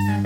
Welcome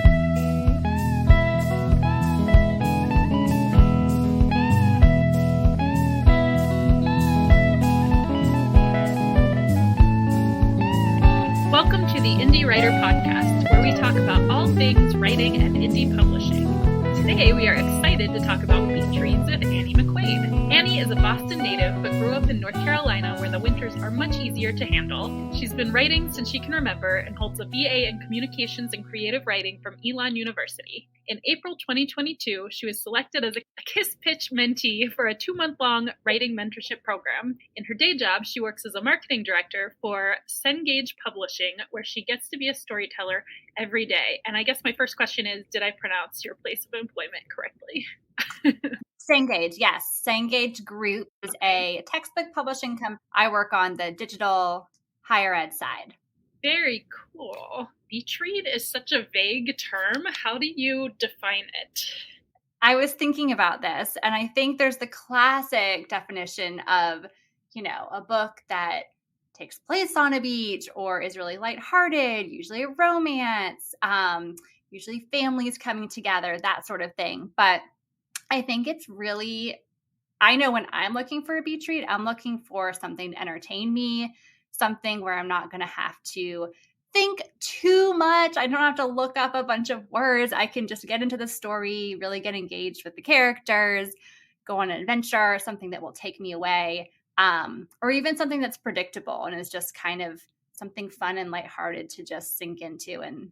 to the Indie Writer Podcast, where we talk about all things writing and indie publishing. Today, we are excited to talk about beach reads with Annie McQuaid. Annie is a Boston native, but grew up in North Carolina, where the winters are much easier to handle. She's been writing since she can remember and holds a BA in Communications and Creative Writing from Elon University. In April 2022, she was selected as a Kiss Pitch mentee for a 2-month-long writing mentorship program. In her day job, she works as a marketing director for Cengage Publishing, where she gets to be a storyteller every day. And I guess my first question is, did I pronounce your place of employment correctly? Cengage, yes. Cengage Group is a textbook publishing company. I work on the digital higher ed side. Very cool. Beach read is such a vague term. How do you define it? I was thinking about this, and I think there's the classic definition of, a book that takes place on a beach or is really lighthearted, usually a romance, usually families coming together, that sort of thing. But I think it's really, I know when I'm looking for a beach read, I'm looking for something to entertain me, something where I'm not going to have to think too much. I don't have to look up a bunch of words. I can just get into the story, really get engaged with the characters, go on an adventure, something that will take me away, or even something that's predictable and is just kind of something fun and lighthearted to just sink into, and,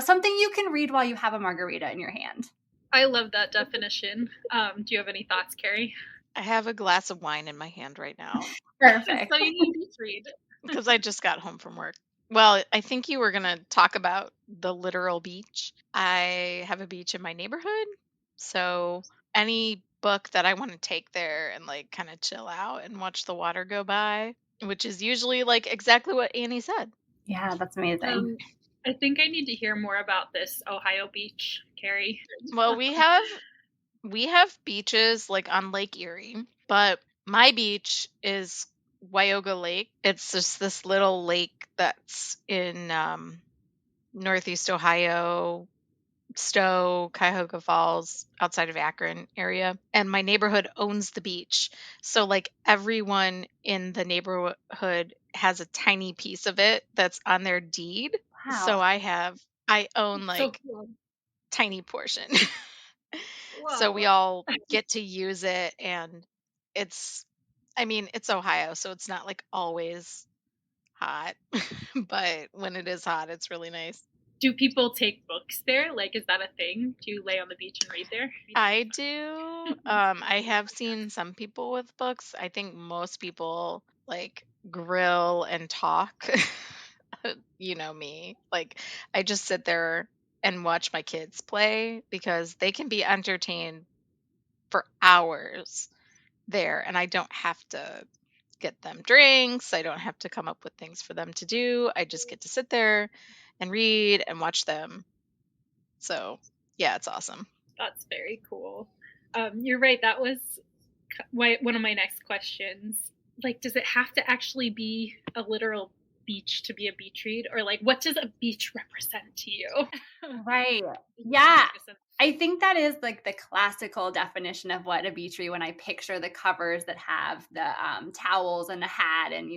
something you can read while you have a margarita in your hand. I love that definition. Do you have any thoughts, Carrie? I have a glass of wine in my hand right now. Perfect. So you need beach read. Because I just got home from work. Well, I think you were going to talk about the literal beach. I have a beach in my neighborhood. So any book that I want to take there and kind of chill out and watch the water go by, which is usually exactly what Annie said. Yeah, that's amazing. I think I need to hear more about this Ohio beach, Carrie. Well, we have beaches on Lake Erie, but my beach is Wyoga Lake. It's just this little lake that's in northeast Ohio, Stowe, Cuyahoga Falls, outside of Akron area. And my neighborhood owns the beach. So everyone in the neighborhood has a tiny piece of it that's on their deed. Wow. So I own So cool. tiny portion. Wow. So we all get to use it, and it's Ohio, so it's not always hot, but when it is hot, it's really nice. Do people take books there? Is that a thing? Do you lay on the beach and read there? I do. I have seen some people with books. I think most people grill and talk. Me. I just sit there and watch my kids play because they can be entertained for hours there, and I don't have to get them drinks. I don't have to come up with things for them to do. I just get to sit there and read and watch them. So yeah, it's awesome. That's very cool. You're right. That was one of my next questions. Does it have to actually be a literal beach to be a beach read, or what does a beach represent to you? Right. Yeah. I think that is the classical definition of what a beach read, when I picture the covers that have the towels and a hat and,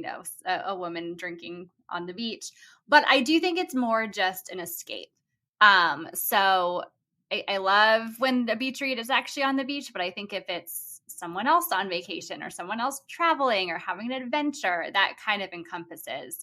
a woman drinking on the beach. But I do think it's more just an escape. So I love when the beach read is actually on the beach, but I think if it's someone else on vacation or someone else traveling or having an adventure, that kind of encompasses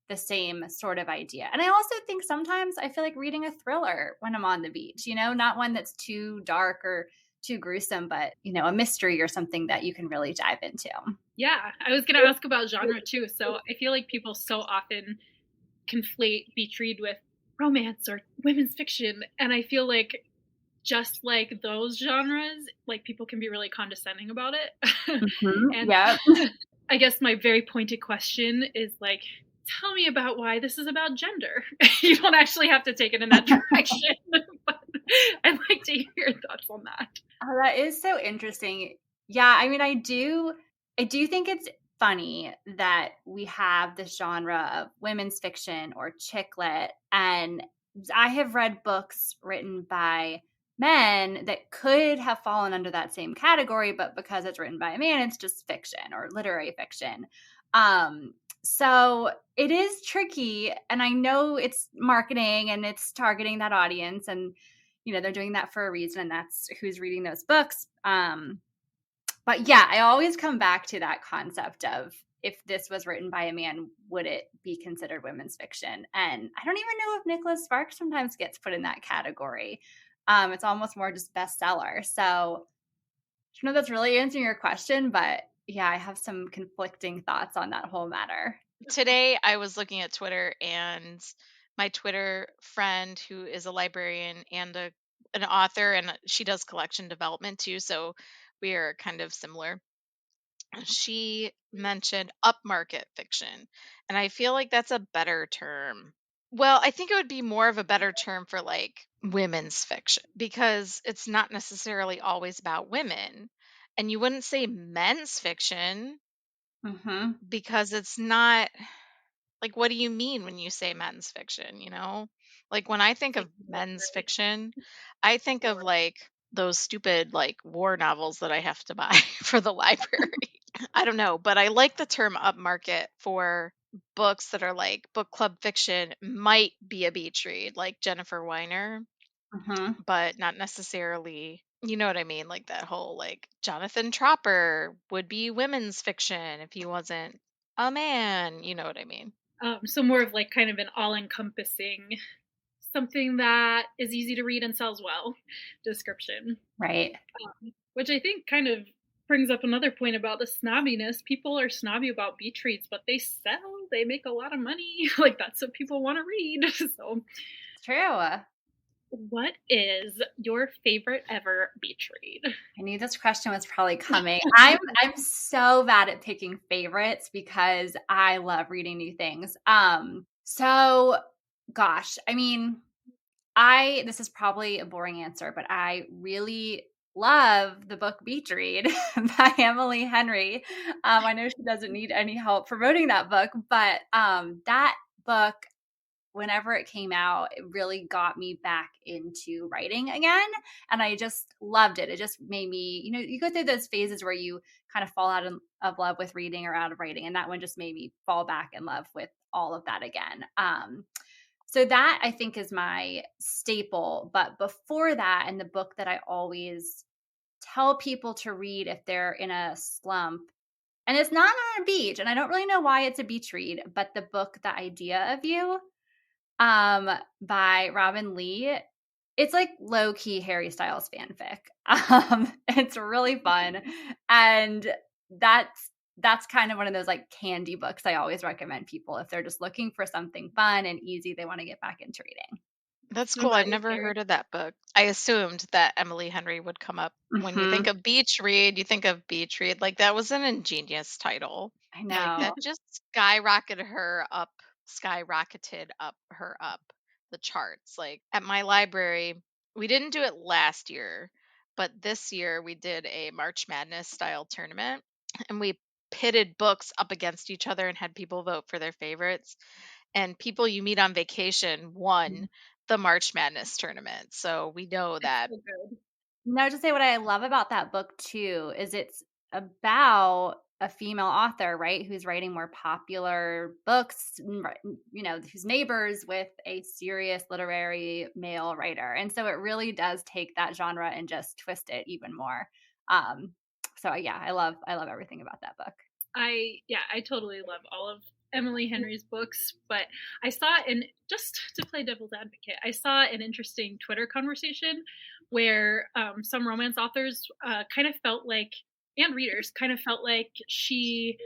the same sort of idea. And I also think sometimes I feel like reading a thriller when I'm on the beach, not one that's too dark or too gruesome, but, a mystery or something that you can really dive into. Yeah, I was going to ask about genre too. So I feel like people so often conflate beach read with romance or women's fiction. And I feel like just like those genres, people can be really condescending about it. Mm-hmm. And yeah. I guess my very pointed question is tell me about why this is about gender. You don't actually have to take it in that direction, but I'd like to hear your thoughts on that. Oh, that is so interesting. Yeah, I do think it's funny that we have this genre of women's fiction or chick lit, and I have read books written by men that could have fallen under that same category, but because it's written by a man, it's just fiction or literary fiction. So it is tricky, and I know it's marketing and it's targeting that audience, and they're doing that for a reason, and that's who's reading those books. But yeah, I always come back to that concept of, if this was written by a man, would it be considered women's fiction? And I don't even know if Nicholas Sparks sometimes gets put in that category. It's almost more just bestseller. So I don't know if that's really answering your question, but yeah, I have some conflicting thoughts on that whole matter. Today, I was looking at Twitter, and my Twitter friend, who is a librarian and an author, and she does collection development too, so we are kind of similar. She mentioned upmarket fiction, and I feel like that's a better term. Well, I think it would be more of a better term for like women's fiction, because it's not necessarily always about women. And you wouldn't say men's fiction Mm-hmm. because it's not like, what do you mean when you say men's fiction, Like when I think of men's fiction, I think of like those stupid like war novels that I have to buy for the library. I don't know, but I like the term upmarket for books that are like book club fiction, might be a beach read, like Jennifer Weiner, Mm-hmm. but not necessarily, you know what I mean? Like that whole like Jonathan Tropper would be women's fiction if he wasn't a man, you know what I mean? So more of like kind of an all-encompassing, something that is easy to read and sells well description. Right. Which I think kind of brings up another point about the snobbiness. People are snobby about beach reads, but they sell, they make a lot of money. Like, that's what people want to read. So, It's true. what is your favorite ever beach read? I knew this question was probably coming. I'm so bad at picking favorites because I love reading new things. So gosh, I mean, this is probably a boring answer, but I really love the book Beach Read by Emily Henry. I know she doesn't need any help promoting that book, but that book, whenever it came out, it really got me back into writing again. And I just loved it. It just made me, you go through those phases where you kind of fall out of love with reading or out of writing. And that one just made me fall back in love with all of that again. So that, I think, is my staple. But before that, and the book that I always tell people to read if they're in a slump, and it's not on a beach, and I don't really know why it's a beach read, but the book The Idea of You, by Robinne Lee. It's like low-key Harry Styles fanfic. It's really fun. And that's kind of one of those like candy books I always recommend people if they're just looking for something fun and easy they want to get back into reading. That's cool. I've never heard of that book. I assumed that Emily Henry would come up. When you think of beach read, you think of beach read. Like, that was an ingenious title. I know. Like, that just skyrocketed her up the charts. Like, at my library, we didn't do it last year, but this year we did a March Madness style tournament, and we pitted books up against each other and had people vote for their favorites. And people you meet on vacation won the March Madness tournament. So we know that. So good. Now, to say what I love about that book too is it's about a female author, right, who's writing more popular books, who's neighbors with a serious literary male writer. And so it really does take that genre and just twist it even more. So yeah, I love everything about that book. I totally love all of Emily Henry's books, but I saw, just to play devil's advocate, I saw an interesting Twitter conversation where some romance authors kind of felt like, and readers kind of felt like she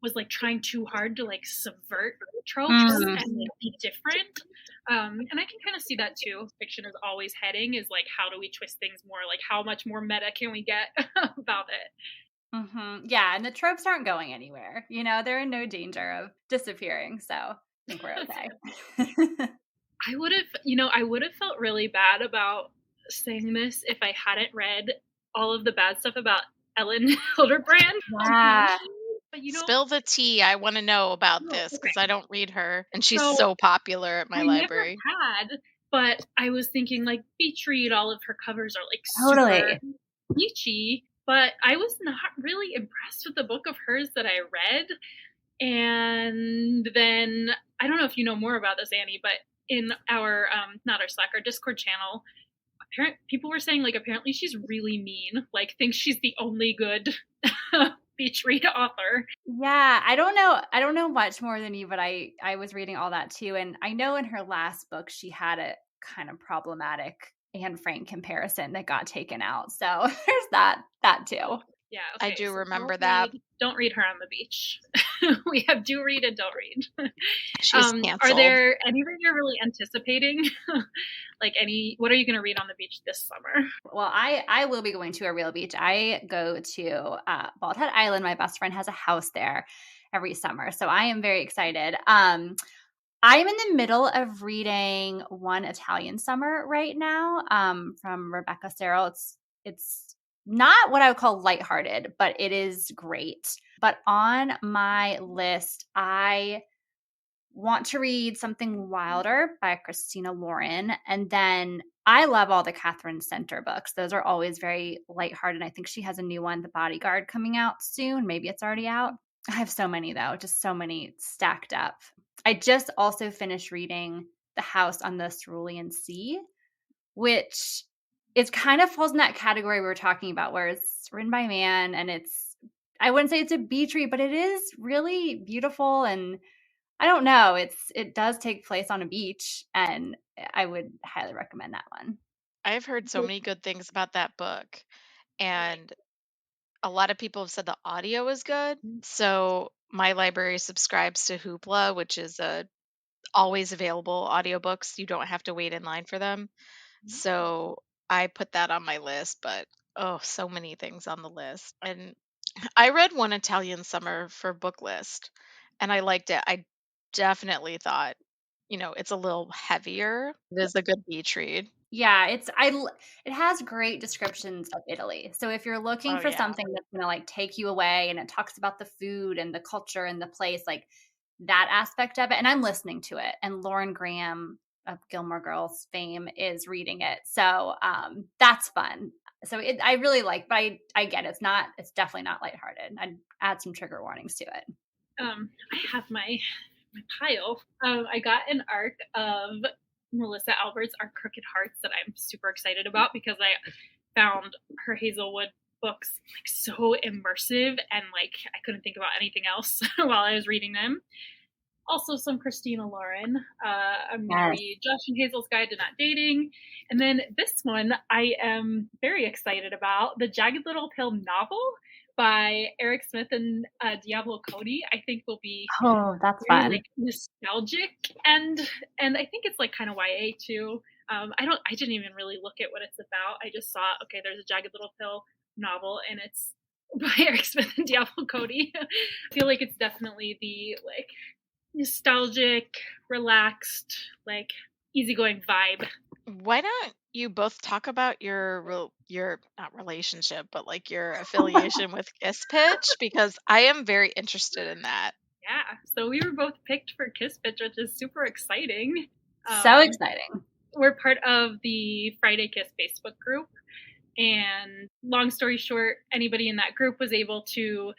was like trying too hard to like subvert tropes and like, be different. And I can kind of see that too. Fiction is always heading is like, how do we twist things more? Like, how much more meta can we get about it? Mm-hmm. Yeah, and the tropes aren't going anywhere. They're in no danger of disappearing. So I think we're okay. I would have felt really bad about saying this if I hadn't read all of the bad stuff about Ellen Hilderbrand. Yeah. But spill the tea. I want to know about this because I don't read her, and she's so popular at my library. I never had But I was thinking like Beach Read, all of her covers are like Totally. super beachy, but I was not really impressed with the book of hers that I read. And then I don't know if you know more about this, Annie, but in our not our Slack, our Discord channel, people were saying like apparently she's really mean, like thinks she's the only good beach read author. Yeah, I don't know much more than you, but I was reading all that too, and I know in her last book she had a kind of problematic Anne Frank comparison that got taken out. So there's that too. Yeah, I okay, do so remember that. Don't read her on the beach. We have do read and don't read. She's canceled. Are there any that you're really anticipating? Like what are you going to read on the beach this summer? Well, I will be going to a real beach. I go to Bald Head Island. My best friend has a house there every summer, so I am very excited. I am in the middle of reading One Italian Summer right now from Rebecca Serle. It's not what I would call lighthearted, but it is great. But on my list, I want to read Something Wilder by Christina Lauren. And then I love all the Catherine Center books. Those are always very lighthearted. I think she has a new one, The Bodyguard, coming out soon. Maybe it's already out. I have so many, though, just so many stacked up. I just also finished reading The House on the Cerulean Sea, which it kind of falls in that category we were talking about, where it's written by a man, and I wouldn't say it's a beach read, but it is really beautiful. And I don't know, it does take place on a beach, and I would highly recommend that one. I've heard so many good things about that book, and a lot of people have said the audio is good. So my library subscribes to Hoopla, which is always available audiobooks. You don't have to wait in line for them. So I put that on my list, but so many things on the list. And I read One Italian Summer for book list, and I liked it. I definitely thought, it's a little heavier. It is a good beach read. Yeah, it has great descriptions of Italy. So if you're looking for something that's going to like take you away, and it talks about the food and the culture and the place, like that aspect of it, and I'm listening to it, and Lauren Graham of Gilmore Girls fame is reading it. So that's fun. So I really like, but I get it's definitely not lighthearted. I'd add some trigger warnings to it. I have my pile. I got an arc of Melissa Albert's Our Crooked Hearts that I'm super excited about, because I found her Hazelwood books like so immersive, and like I couldn't think about anything else while I was reading them. Also some Christina Lauren. I'm going to read Josh and Hazel's Guide to Not Dating. And then this one I am very excited about, the Jagged Little Pill novel by Eric Smith and Diablo Cody. I think will be that's fun, like nostalgic, and I think it's like kind of YA too. I didn't even really look at what it's about. I just saw, okay, there's a Jagged Little Pill novel, and it's by Eric Smith and Diablo Cody. I feel like it's definitely the like nostalgic, relaxed, like easygoing vibe. Why don't you both talk about your not relationship, but like your affiliation with Kiss Pitch, because I am very interested in that. Yeah, so we were both picked for Kiss Pitch, which is super exciting. So exciting. We're part of the Friday Kiss Facebook group, and long story short, anybody in that group was able to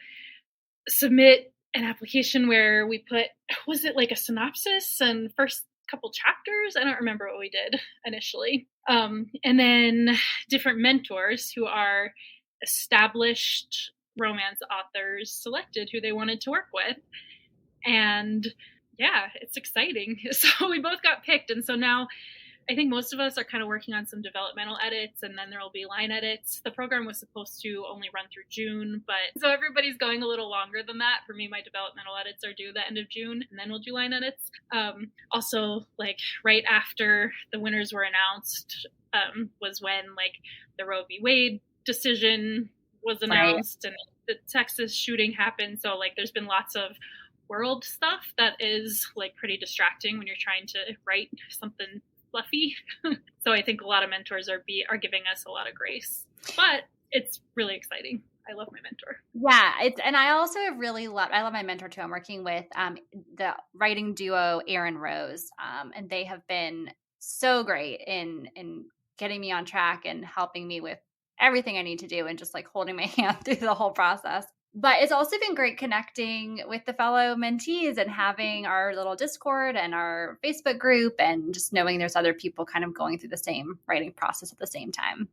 submit an application where we put, was it like a synopsis and first couple chapters? I don't remember what we did initially. And then different mentors who are established romance authors selected who they wanted to work with. And yeah, it's exciting. So we both got picked. And so now I think most of us are kind of working on some developmental edits, and then there will be line edits. The program was supposed to only run through June, but so everybody's going a little longer than that. For me, my developmental edits are due the end of June, and then we'll do line edits. Also, like right after the winners were announced, was when like the Roe v. Wade decision was announced, and the Texas shooting happened. So like there's been lots of world stuff that is like pretty distracting when you're trying to write something fluffy. So I think a lot of mentors are giving us a lot of grace, but it's really exciting. I love my mentor. Yeah, and I also I love my mentor too. I'm working with the writing duo Aaron Rose, and they have been so great in getting me on track and helping me with everything I need to do and just like holding my hand through the whole process. But it's also been great connecting with the fellow mentees and having our little Discord and our Facebook group and just knowing there's other people kind of going through the same writing process at the same time.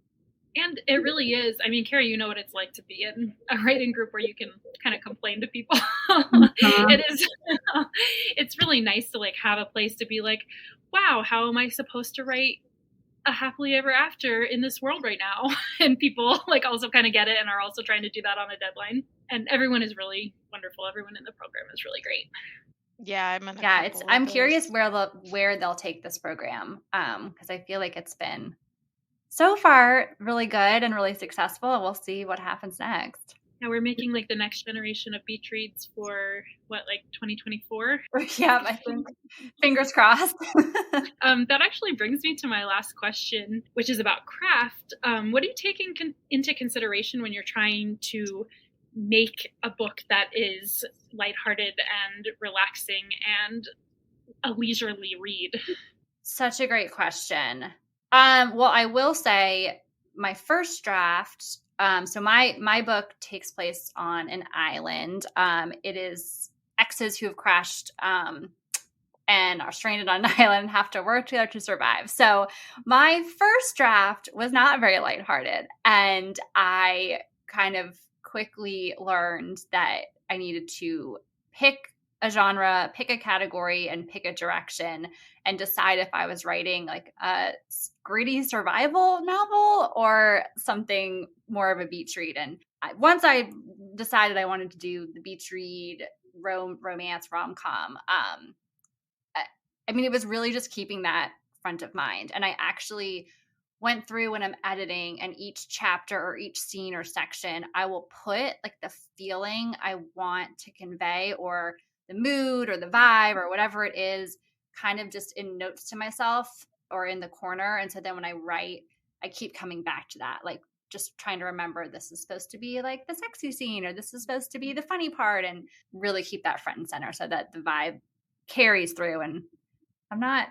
And it really is. I mean, Carrie, you know what it's like to be in a writing group where you can kind of complain to people. It is. It's really nice to like have a place to be like, wow, how am I supposed to write a happily ever after in this world right now? And people like also kind of get it and are also trying to do that on a deadline. And everyone is really wonderful. Everyone in the program is really great. Yeah, I'm curious where they'll take this program, because I feel like it's been so far really good and really successful, and we'll see what happens next. Yeah, we're making like the next generation of beach reads for what, like 2024? Yeah, I think fingers crossed. That actually brings me to my last question, which is about craft. What are you taking into consideration when you're trying to make a book that is lighthearted and relaxing and a leisurely read? Such a great question. Well, I will say my first draft, so my book takes place on an island. It is exes who have crashed and are stranded on an island and have to work together to survive. So my first draft was not very lighthearted, and I kind of quickly learned that I needed to pick a genre, pick a category, and pick a direction, and decide if I was writing like a gritty survival novel or something more of a beach read. And once I decided I wanted to do the beach read romance rom-com, I mean, it was really just keeping that front of mind. And I actually went through when I'm editing, and each chapter or each scene or section, I will put like the feeling I want to convey, or the mood or the vibe or whatever it is, kind of just in notes to myself or in the corner. And so then when I write, I keep coming back to that, like just trying to remember this is supposed to be like the sexy scene, or this is supposed to be the funny part, and really keep that front and center so that the vibe carries through. And I'm not,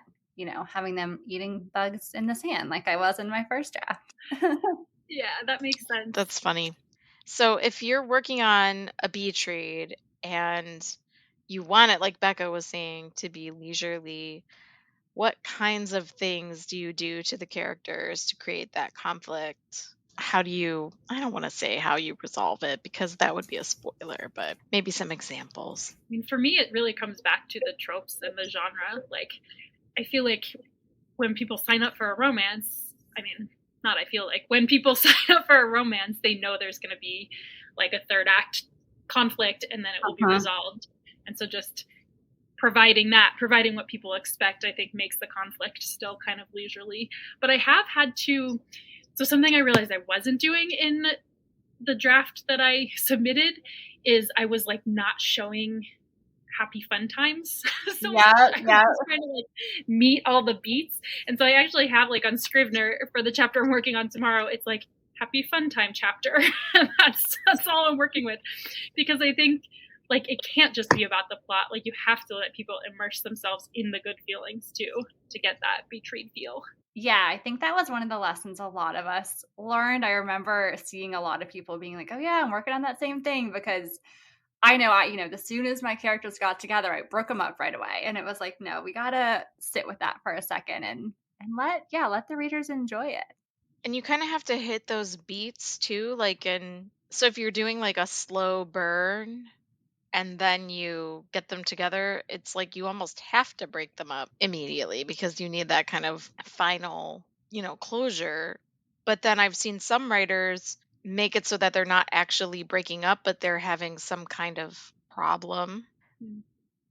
having them eating bugs in the sand like I was in my first draft. Yeah, that makes sense. That's funny. So if you're working on a beach read and you want it, like Becca was saying, to be leisurely, what kinds of things do you do to the characters to create that conflict? How do you, I don't want to say how you resolve it because that would be a spoiler, but maybe some examples. I mean, for me, it really comes back to the tropes and the genre. Like, I feel like when people sign up for a romance, when people sign up for a romance, they know there's going to be like a third act conflict, and then it will be resolved. And so just providing what people expect, I think makes the conflict still kind of leisurely. But I have had to, so something I realized I wasn't doing in the draft that I submitted is I was like not showing happy fun times. So I was trying to like meet all the beats. And so I actually have like on Scrivener for the chapter I'm working on tomorrow, it's like happy fun time chapter. And that's all I'm working with, because I think like it can't just be about the plot. Like you have to let people immerse themselves in the good feelings too, to get that beach read feel. Yeah, I think that was one of the lessons a lot of us learned. I remember seeing a lot of people being like, oh yeah, I'm working on that same thing, because I know as soon as my characters got together, I broke them up right away. And it was like, no, we got to sit with that for a second and let the readers enjoy it. And you kind of have to hit those beats too. So if you're doing like a slow burn and then you get them together, it's like you almost have to break them up immediately because you need that kind of final, closure. But then I've seen some writers make it so that they're not actually breaking up, but they're having some kind of problem.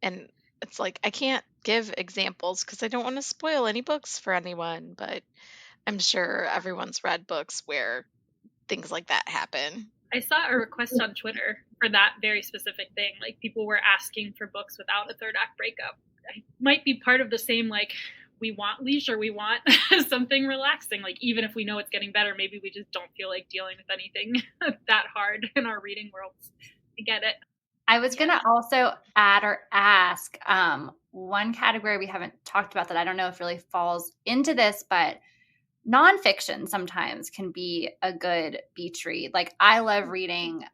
And it's like, I can't give examples because I don't want to spoil any books for anyone, but I'm sure everyone's read books where things like that happen. I saw a request on Twitter for that very specific thing. Like people were asking for books without a third act breakup. I might be part of the same, like, we want leisure, we want something relaxing. Like, even if we know it's getting better, maybe we just don't feel like dealing with anything that hard in our reading worlds. I get it. I was going to also add or ask one category we haven't talked about that I don't know if really falls into this, but nonfiction sometimes can be a good beach read. Like I love reading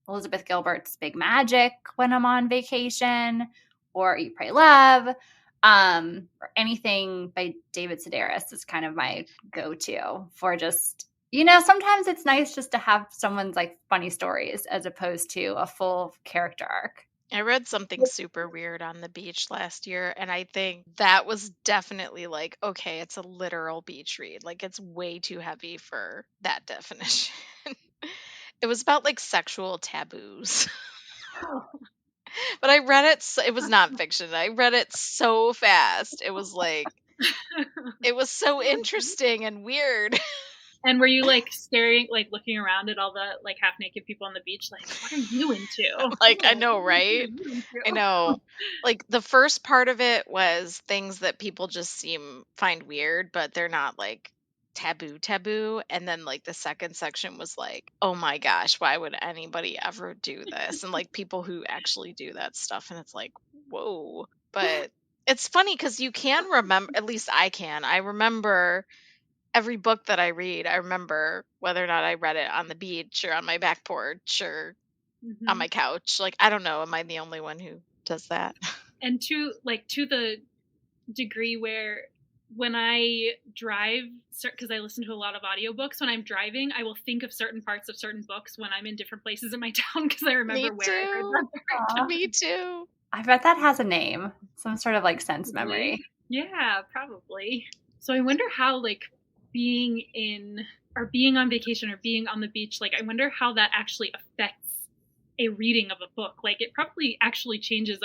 Elizabeth Gilbert's Big Magic when I'm on vacation, or Eat, Pray, Love, or anything by David Sedaris is kind of my go-to for just, sometimes it's nice just to have someone's like funny stories as opposed to a full character arc. I read something super weird on the beach last year, and I think that was definitely like, okay, it's a literal beach read. Like, it's way too heavy for that definition. It was about like sexual taboos. But I read it, it was not fiction. I read it so fast. It was like, it was so interesting and weird. And were you like staring, like looking around at all the like half naked people on the beach, like, what are you into? Like, I know, right? I know. Like, the first part of it was things that people just find weird, but they're not like taboo. And then like the second section was like, oh my gosh, why would anybody ever do this? And like people who actually do that stuff. And it's like, whoa. But it's funny because you can remember, at least I can. I remember every book that I read, I remember whether or not I read it on the beach or on my back porch or on my couch. Like, I don't know. Am I the only one who does that? And to the degree where when I drive, because I listen to a lot of audiobooks, when I'm driving, I will think of certain parts of certain books when I'm in different places in my town because I remember where I heard them. Me too. I bet that has a name, some sort of like sense memory. Yeah, probably. So I wonder how like being on vacation or being on the beach, like I wonder how that actually affects a reading of a book. Like it probably actually changes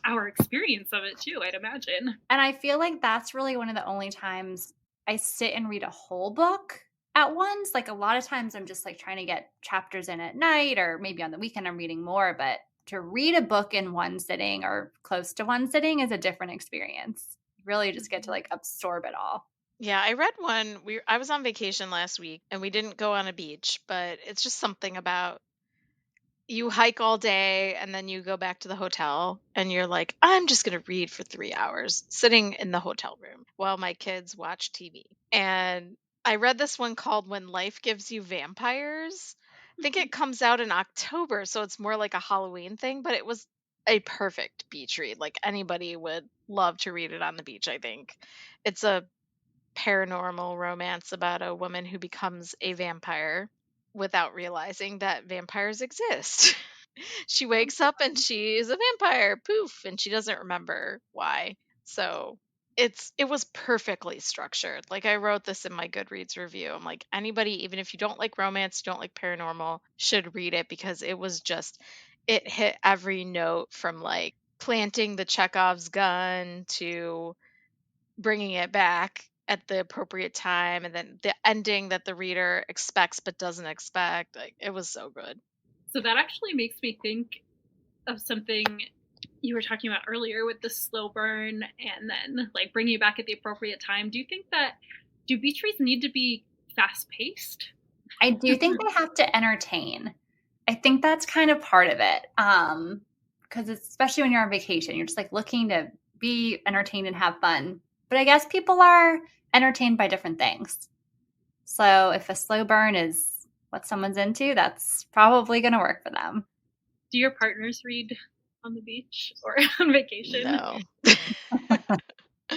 our experience of it too, I'd imagine. And I feel like that's really one of the only times I sit and read a whole book at once. Like a lot of times I'm just like trying to get chapters in at night, or maybe on the weekend I'm reading more, but to read a book in one sitting or close to one sitting is a different experience. You really just get to like absorb it all. Yeah, I read one. I was on vacation last week and we didn't go on a beach, but it's just something about you hike all day and then you go back to the hotel and you're like, I'm just going to read for 3 hours sitting in the hotel room while my kids watch TV. And I read this one called When Life Gives You Vampires. I think it comes out in October, so it's more like a Halloween thing, but it was a perfect beach read. Like anybody would love to read it on the beach, I think. It's a paranormal romance about a woman who becomes a vampire without realizing that vampires exist. She wakes up and she's a vampire, poof, and she doesn't remember why. So it was perfectly structured. Like I wrote this in my Goodreads review. I'm like, anybody, even if you don't like romance, you don't like paranormal, should read it because it hit every note from like planting the Chekhov's gun to bringing it back at the appropriate time, and then the ending that the reader expects but doesn't expect. Like it was so good. So that actually makes me think of something you were talking about earlier with the slow burn and then like bringing it back at the appropriate time. Do beach reads need to be fast paced? I do think they have to entertain. I think that's kind of part of it. Because especially when you're on vacation, you're just like looking to be entertained and have fun. But I guess people are entertained by different things. So if a slow burn is what someone's into, that's probably going to work for them. Do your partners read on the beach or on vacation? No.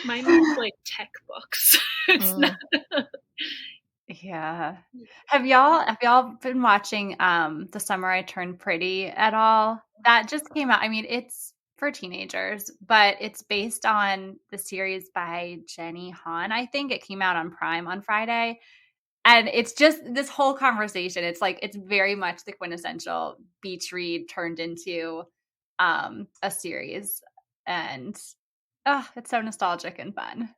Mine is like tech books. It's not. Yeah. Have y'all been watching The Summer I Turned Pretty at all? That just came out. I mean, it's for teenagers, but it's based on the series by Jenny Han. I think it came out on Prime on Friday. And it's just this whole conversation. It's like, it's very much the quintessential beach read turned into a series. And it's so nostalgic and fun.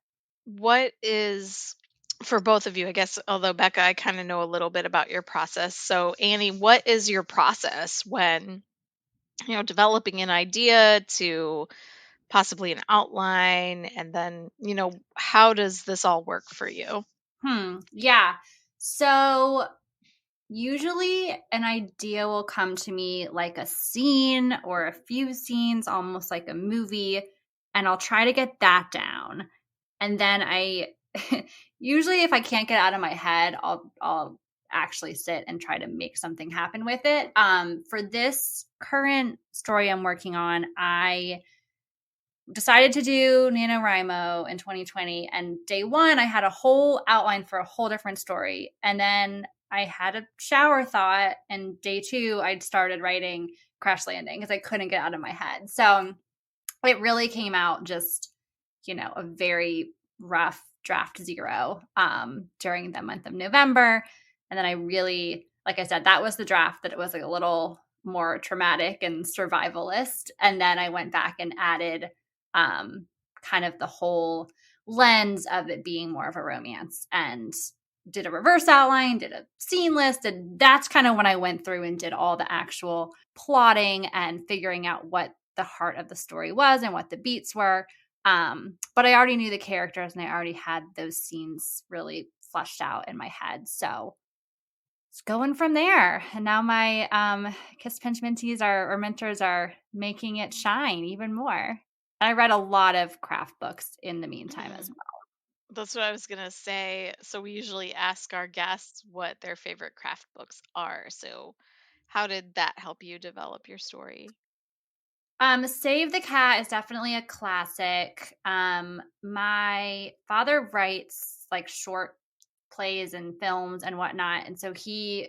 What is, for both of you, I guess, although Becca, I kind of know a little bit about your process. So Annie, what is your process when, developing an idea to possibly an outline, and then, how does this all work for you? Yeah. So Usually an idea will come to me like a scene or a few scenes, almost like a movie, and I'll try to get that down. And then I usually if I can't get out of my head, I'll actually sit and try to make something happen with it. For this current story I'm working on, I decided to do NaNoWriMo in 2020. And day one, I had a whole outline for a whole different story. And then I had a shower thought. And day two, I'd started writing Crash Landing because I couldn't get out of my head. So it really came out just, a very rough draft zero during the month of November. And then I really, like I said, that was the draft that it was like a little more traumatic and survivalist. And then I went back and added kind of the whole lens of it being more of a romance and did a reverse outline, did a scene list. And that's kind of when I went through and did all the actual plotting and figuring out what the heart of the story was and what the beats were. But I already knew the characters and I already had those scenes really fleshed out in my head. So it's going from there. And now my Kiss Pinch mentees or mentors are making it shine even more. I read a lot of craft books in the meantime as well. That's what I was going to say. So we usually ask our guests what their favorite craft books are. So how did that help you develop your story? Save the Cat is definitely a classic. My father writes like short plays and films and whatnot. And so he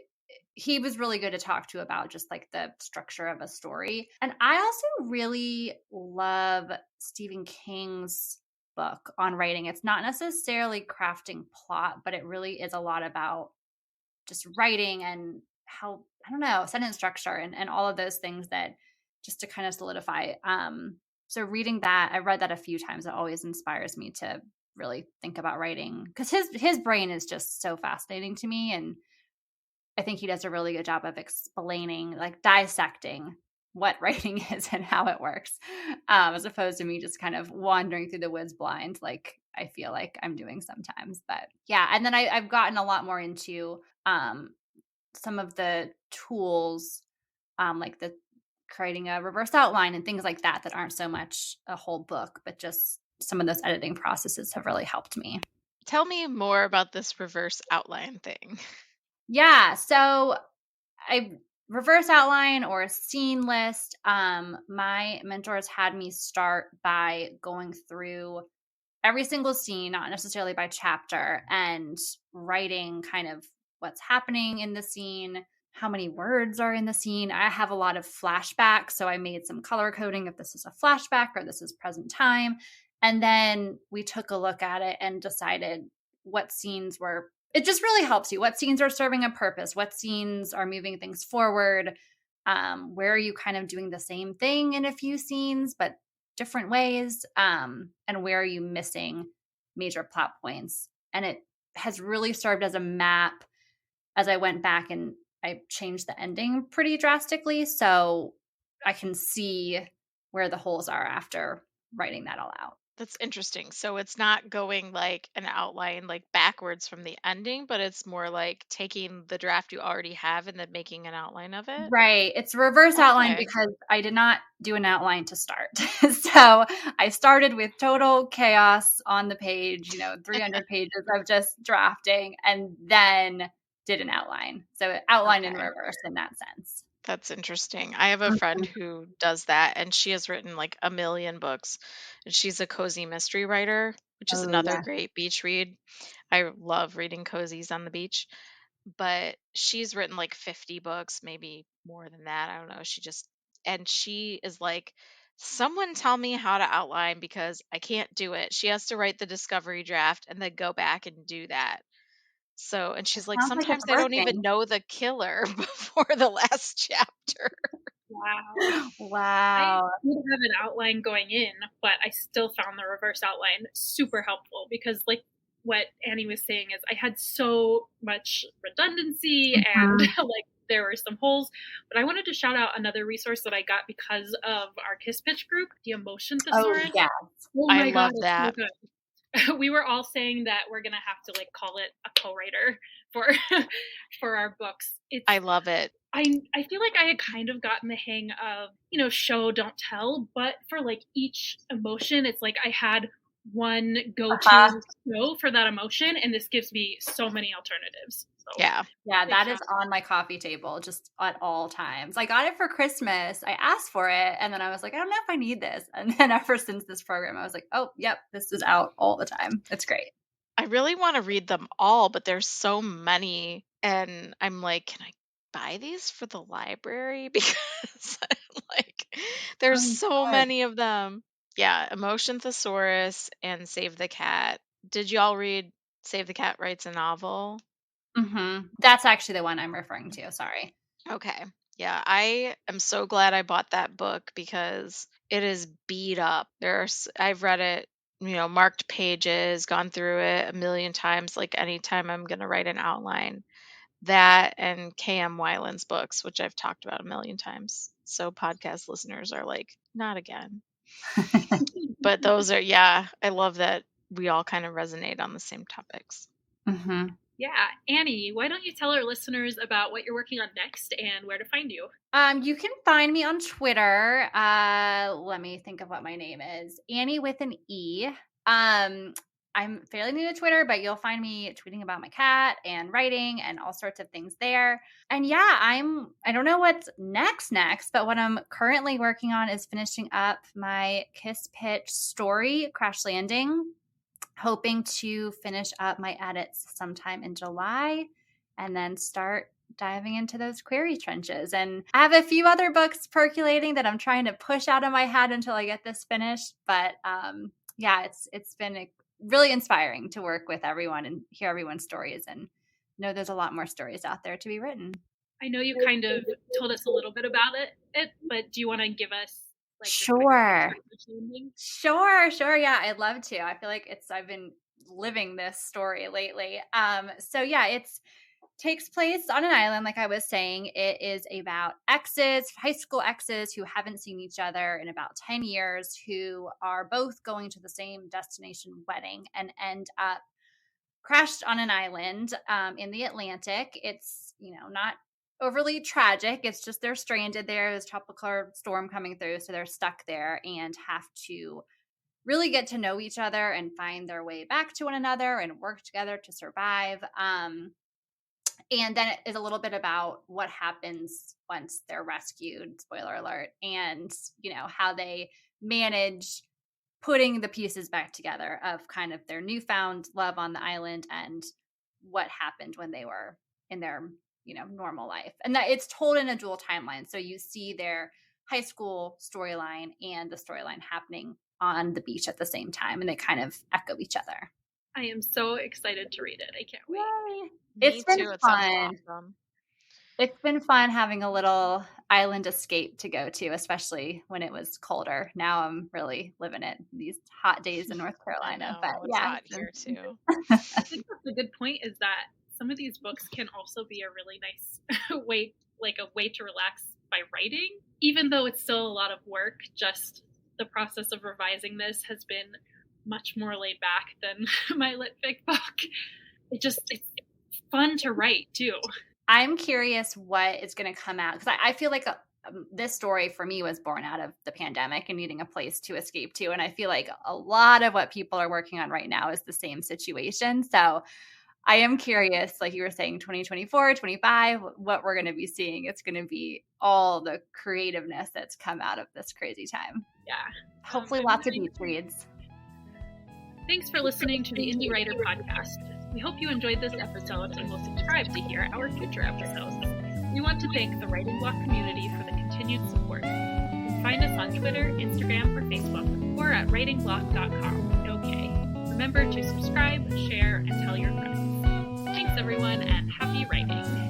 was really good to talk to about just like the structure of a story. And I also really love Stephen King's book on writing. It's not necessarily crafting plot, but it really is a lot about just writing and how, I don't know, sentence structure and all of those things that just to kind of solidify. So reading that, I read that a few times. It always inspires me to really think about writing because his brain is just so fascinating to me. And I think he does a really good job of explaining, like dissecting what writing is and how it works, as opposed to me just kind of wandering through the woods blind, like I feel like I'm doing sometimes. But yeah, and then I've gotten a lot more into some of the tools, like the creating a reverse outline and things like that aren't so much a whole book, but just some of those editing processes have really helped me. Tell me more about this reverse outline thing. Yeah. So I reverse outline or a scene list. My mentors had me start by going through every single scene, not necessarily by chapter, and writing kind of what's happening in the scene, how many words are in the scene. I have a lot of flashbacks, so I made some color coding if this is a flashback or this is present time. And then we took a look at it and decided what scenes were, it just really helps you. What scenes are serving a purpose? What scenes are moving things forward? Where are you kind of doing the same thing in a few scenes, but different ways? And where are you missing major plot points? And it has really served as a map as I went back and I changed the ending pretty drastically. So I can see where the holes are after writing that all out. That's interesting. So it's not going like an outline like backwards from the ending, but it's more like taking the draft you already have and then making an outline of it. Right. It's a reverse outline because I did not do an outline to start. So I started with total chaos on the page, 300 pages of just drafting and then did an outline. So outline in reverse in that sense. That's interesting. I have a friend who does that, and she has written like a million books. And she's a cozy mystery writer, which is another great beach read. I love reading cozies on the beach. But she's written like 50 books, maybe more than that. I don't know. And she is like, someone tell me how to outline because I can't do it. She has to write the discovery draft and then go back and do that. So, and she's like, sometimes they don't even know the killer before the last chapter. Wow. I did have an outline going in, but I still found the reverse outline super helpful because like what Annie was saying is I had so much redundancy and like there were some holes, but I wanted to shout out another resource that I got because of our Kiss Pitch group, the Emotion Thesaurus. Oh, yeah. I love that. So good. we were all saying that we're going to have to like call it a co-writer for for our books. I love it. I feel like I had kind of gotten the hang of, show, don't tell, but for like each emotion, it's like I had one go-to show for that emotion, and this gives me so many alternatives. So, yeah, that is on my coffee table just at all times. I got it for Christmas. I asked for it, and then I was like, I don't know if I need this. And then ever since this program, I was like, oh, yep, this is out all the time. It's great. I really want to read them all, but there's so many, and I'm like, can I buy these for the library? Because like there's so many of them. Yeah, Emotion Thesaurus and Save the Cat. Did y'all read Save the Cat Writes a Novel? Mm-hmm. That's actually the one I'm referring to. Sorry. Okay. Yeah, I am so glad I bought that book because it is beat up. I've read it, marked pages, gone through it a million times, like anytime I'm going to write an outline. That and K.M. Weiland's books, which I've talked about a million times. So podcast listeners are like, not again. But those are, I love that we all kind of resonate on the same topics. Mm-hmm. Yeah. Annie, why don't you tell our listeners about what you're working on next and where to find you? You can find me on Twitter. Let me think of what my name is. Annie with an E. I'm fairly new to Twitter, but you'll find me tweeting about my cat and writing and all sorts of things there. And I don't know what's next, but what I'm currently working on is finishing up my Kiss Pitch story, Crash Landing. Hoping to finish up my edits sometime in July and then start diving into those query trenches. And I have a few other books percolating that I'm trying to push out of my head until I get this finished. But it's been really inspiring to work with everyone and hear everyone's stories and know there's a lot more stories out there to be written. I know you kind of told us a little bit about it, but do you want to give us Sure. Yeah, I'd love to. I feel like I've been living this story lately. It takes place on an island, like I was saying. It is about high school exes who haven't seen each other in about 10 years, who are both going to the same destination wedding and end up crashed on an island in the Atlantic. It's, not overly tragic. It's just they're stranded there. There's a tropical storm coming through, so they're stuck there and have to really get to know each other and find their way back to one another and work together to survive. And then it is a little bit about what happens once they're rescued, spoiler alert, and, how they manage putting the pieces back together of kind of their newfound love on the island and what happened when they were in their normal life. And that it's told in a dual timeline. So you see their high school storyline and the storyline happening on the beach at the same time, and they kind of echo each other. I am so excited to read it. I can't wait. Yay. It's been fun. Awesome. It's been fun having a little island escape to go to, especially when it was colder. Now I'm really living it these hot days in North Carolina. It's hot here too. I think that's a good point, is that some of these books can also be a really nice way to relax by writing. Even though it's still a lot of work, just the process of revising this has been much more laid back than my lit fic book. It's fun to write too. I'm curious what is going to come out, because I feel like this story for me was born out of the pandemic and needing a place to escape to. And I feel like a lot of what people are working on right now is the same situation. So I am curious, like you were saying, 2024, 25, what we're going to be seeing. It's going to be all the creativeness that's come out of this crazy time. Yeah. Hopefully lots of beach reads. Thanks for listening to the Indie Writer Podcast. We hope you enjoyed this episode and will subscribe to hear our future episodes. We want to thank the Writing Block community for the continued support. You can find us on Twitter, Instagram, or Facebook, or at writingblock.com. Okay. Remember to subscribe, share, and tell your friends. Thanks, everyone, and happy writing.